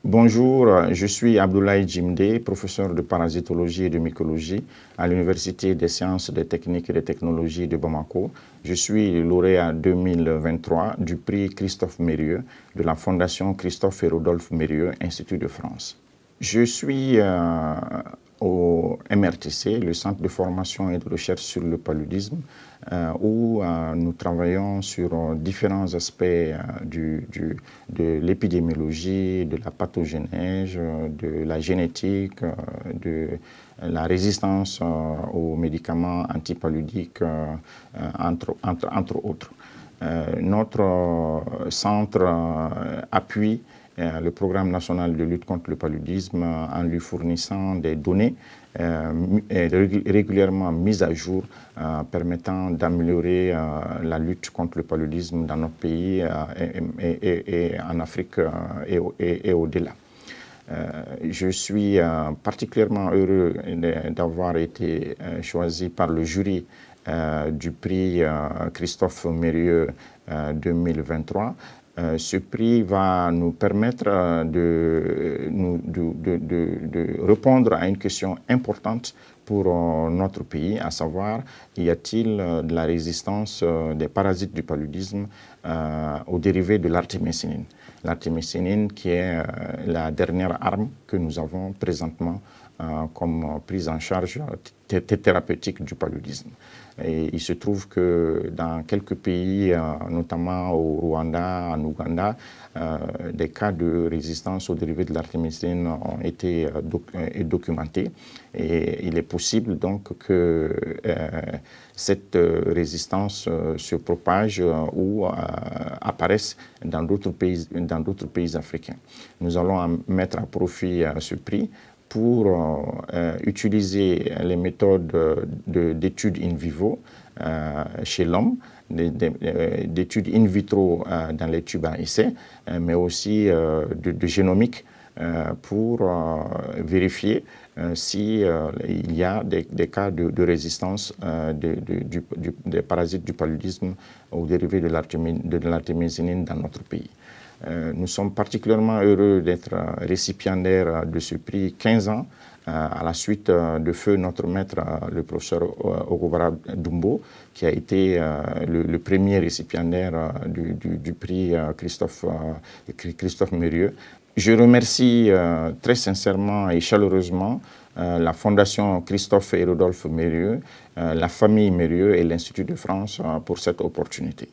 Bonjour, je suis Abdoulaye Djimdé, professeur de parasitologie et de mycologie à l'Université des sciences, des techniques et des technologies de Bamako. Je suis lauréat 2023 du prix Christophe Mérieux de la Fondation Christophe et Rodolphe Mérieux, Institut de France. Je suis au MRTC, le Centre de formation et de recherche sur le paludisme, où nous travaillons sur différents aspects de l'épidémiologie, de la pathogénèse, de la génétique, de la résistance aux médicaments antipaludiques, entre autres. Notre centre appuie le programme national de lutte contre le paludisme en lui fournissant des données régulièrement mises à jour permettant d'améliorer la lutte contre le paludisme dans notre pays et en Afrique et au-delà. Je suis particulièrement heureux d'avoir été choisi par le jury du prix Christophe Mérieux 2023. Ce prix va nous permettre de répondre à une question importante pour notre pays, à savoir, y a-t-il de la résistance des parasites du paludisme aux dérivés de l'artémisinine. L'artémisinine qui est la dernière arme que nous avons présentement comme prise en charge thérapeutique du paludisme. Et il se trouve que dans quelques pays, notamment au Rwanda, en Ouganda, des cas de résistance aux dérivés de l'artémisinine ont été documentés. Et il est possible donc que cette résistance se propage ou apparaisse dans d'autres pays africains. Nous allons mettre à profit ce prix pour utiliser les méthodes d'études in vivo chez l'homme, d'études in vitro dans les tubes à essai, mais aussi de génomique pour vérifier s'il y a des cas de résistance des parasites du paludisme aux dérivés de l'artémisinine dans notre pays. Nous sommes particulièrement heureux d'être récipiendaires de ce prix 15 ans à la suite de feu notre maître, le professeur Ogobara Dumbo, qui a été le premier récipiendaire du prix Christophe Mérieux. Je remercie très sincèrement et chaleureusement la Fondation Christophe et Rodolphe Mérieux, la famille Mérieux et l'Institut de France pour cette opportunité.